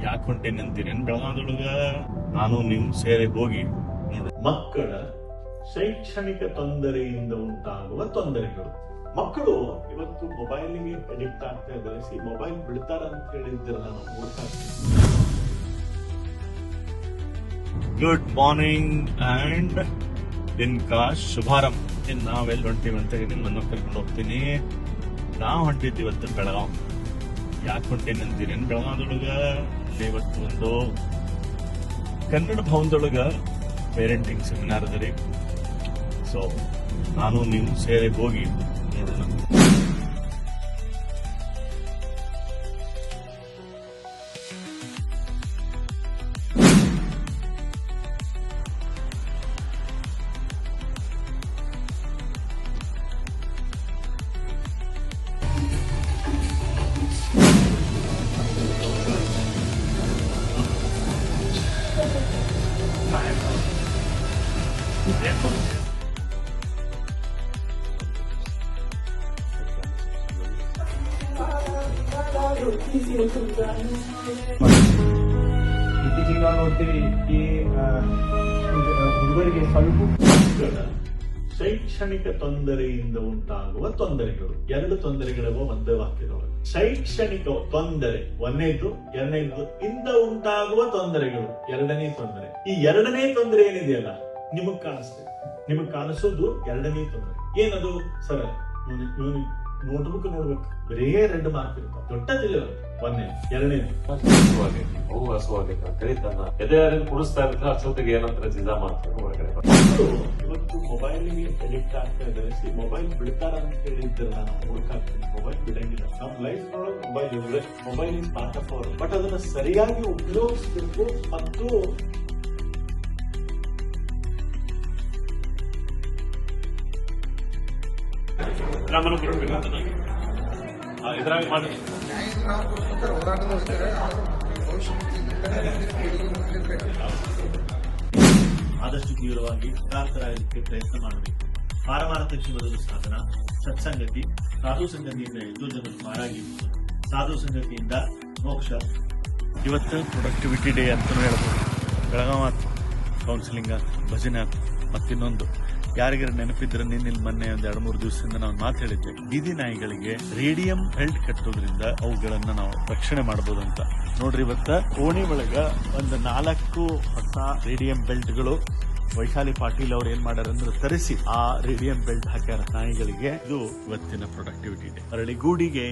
ಯಾಕೆ ಹೊಂಟೇನೆ ಅಂತೀರಿ ಬೆಳಗಾವದೊಳಗ ನಾನು ನೀವು ಸೇರಿ ಹೋಗಿ ನೋಡಿ. ಮಕ್ಕಳ ಶೈಕ್ಷಣಿಕ ತೊಂದರೆಯಿಂದ ಉಂಟಾಗುವ ತೊಂದರೆಗಳು. ಮಕ್ಕಳು ಇವತ್ತು ಮೊಬೈಲ್ಗೆ ಅಡಿಕ್ಟ್ ಆಗ್ತಾ ಇದ್ದಾರೆ. ಮೊಬೈಲ್ ಬಿಡ್ತಾರ ಅಂತ ಹೇಳಿದ್ರೆ ನಾನು ನೋಡ್ತಾ ಇರ್ತೀನಿ. ಗುಡ್ ಮಾರ್ನಿಂಗ್ ಅಂಡ್ ದಿನಕಾ ಶುಭಾರಂಭ. ನಾವೆಲ್ಲ ಹೊಂಟೀವಿ ಅಂತ ನಿಮ್ಮನ್ನು ಕರ್ಕೊಂಡು ಹೋಗ್ತೀನಿ. ನಾವು ಹೊಂಟಿದ್ವಿ ಇವತ್ತು ಬೆಳಗಾವ್. ಯಾಕೆ ಹೊಂಟೇನೆ ಅಂತೀರಿ ಬೆಳಗಾವದೊಳಗ ಇವತ್ತು ಒಂದು ಕನ್ನಡ ಭವನದೊಳಗ ಪೇರೆಂಟಿಂಗ್ ಸೆಮಿನಾರ್ ಅದ ರೀ. ಸೊ ನಾನು ನೀವು ಸೇರಿ ಹೋಗಿ ನೋಡೋಣ. ಇತ್ತೀಚೆಗೆ ನಾವು ನೋಡ್ತೀವಿ ಈ ಹುಡುಗರಿಗೆ ಸ್ವಲ್ಪ ಶೈಕ್ಷಣಿಕ ತೊಂದರೆಯಿಂದ ಉಂಟಾಗುವ ತೊಂದರೆಗಳು. ಎರಡು ತೊಂದರೆಗಳಿವೆ ಒಂದೇ ವಾಕ್ಯದೊಳಗೆ. ಶೈಕ್ಷಣಿಕ ತೊಂದರೆ ಒಂದನೇದು, ಎರಡನೇದು ಇಂದ ಉಂಟಾಗುವ ತೊಂದರೆಗಳು ಎರಡನೇ ತೊಂದರೆ. ಈ ಎರಡನೇ ತೊಂದರೆ ಏನಿದೆಯಲ್ಲ ನಿಮಗ್ ಕಾಣಿಸ್ತದೆ. ನಿಮಗ್ ಕಾಣಿಸೋದು ಎರಡನೇ ತೊಂದರೆ. ಏನದು ಸರ? ನೋಟ್ಬುಕ್ ನೋಡ್ಬೇಕು, ಬರೇ 2 ಮಾರ್ಕ್ ಇರ್ತಾವ. ದೊಡ್ಡದಿಲ್ಲ. ಒಂದೇ, ಎರಡನೇದು ಹಸುವಾಗೈತೆ ಅಂತೇಳಿ ತನ್ನ ಎದೆಯಾರಿಂದ ಕುಡಿಸ್ತಾ ಇರ್ತಾರೆ. ಅಷ್ಟೊತ್ತಿಗೆ ಏನಂತಾರೆ ಜಿಜಾ ಮಾಡ್ತಾರೆ ಹೊರಗಡೆ. ಇವತ್ತು ಮೊಬೈಲ್ಗೆ ಅಡಿಕ್ಟ್ ಆಗ್ತಾ ಇದ್ದಾರೆ. ಮೊಬೈಲ್ ಬಿಡ್ತಾರ ಅಂತ ಹೇಳಿದ್ರೆ ನಾನು ನೋಡ್ತಾ ಇರ್ತೀನಿ. ಮೊಬೈಲ್ ಬಿಡಂಗಿಲ್ಲ. ನಮ್ಮ ಲೈಫ್ ನೊಳಗೆ ಮೊಬೈಲ್ ಇದ್ರೆ mobile is part of our. But ಅದನ್ನ ಸರಿಯಾಗಿ ಉಪಯೋಗಿಸಬೇಕು. ಮತ್ತು ನಮ್ಮನ್ನು ಬಿಡಬೇಕಂತ ಇದ್ರಾಗ ಮಾಡಿ ಆದಷ್ಟು ತೀವ್ರವಾಗಿ ಕಾರ್ತರಾಗಲಿಕ್ಕೆ ಪ್ರಯತ್ನ ಮಾಡಬೇಕು. ಪಾರಮಾರ್ಥಕ ಶಿವದ ಸಾಧನ ಸತ್ಸಂಗತಿ. ಸಾಧು ಸಂಗತಿಯಿಂದ ಎದ್ದು ಜನರು ಪಾರಾಗಿರುವುದು. ಸಾಧು ಸಂಗತಿಯಿಂದ ಮೋಕ್ಷ. ಇವತ್ತು ಪ್ರೊಡಕ್ಟಿವಿಟಿ ಡೇ ಅಂತಲೂ ಹೇಳ್ಬೋದು. ಬೆಳಗಾವ ಕೌನ್ಸಿಲಿಂಗ್, ಭಜನೆ ಮತ್ತಿನ್ನೊಂದು. ಯಾರಿಗಾರ ನೆನಪಿದ್ರೆ ನಿನ್ನೆ ಮೊನ್ನೆ ಒಂದ್ 2-3 ದಿವಸದಿಂದ ನಾವು ಮಾತು ಹೇಳಿದ್ದೆ. ಬೀದಿ ನಾಯಿಗಳಿಗೆ ರೇಡಿಯಂ ಬೆಲ್ಟ್ ಕಟ್ಟೋದ್ರಿಂದ ಅವುಗಳನ್ನ ನಾವು ರಕ್ಷಣೆ ಮಾಡಬಹುದು ಅಂತ. ನೋಡ್ರಿ, ಇವತ್ತ ಓಣಿ ಒಳಗ ಒಂದು 4 ಹೊಸ ರೇಡಿಯಂ ಬೆಲ್ಟ್ಗಳು ವೈಶಾಲಿ ಪಾಟೀಲ್ ಅವ್ರು ಏನ್ ಮಾಡ್ಯಾರ ಅಂದ್ರೆ ತರಿಸಿ ಆ ರೇಡಿಯಂ ಬೆಲ್ಟ್ ಹಾಕ್ಯಾರ ನಾಯಿಗಳಿಗೆ. ಇದು ಇವತ್ತಿನ ಪ್ರೊಡಕ್ಟಿವಿಟಿ ಡೇ. ಅರಳಿಗೂಡಿಗೆ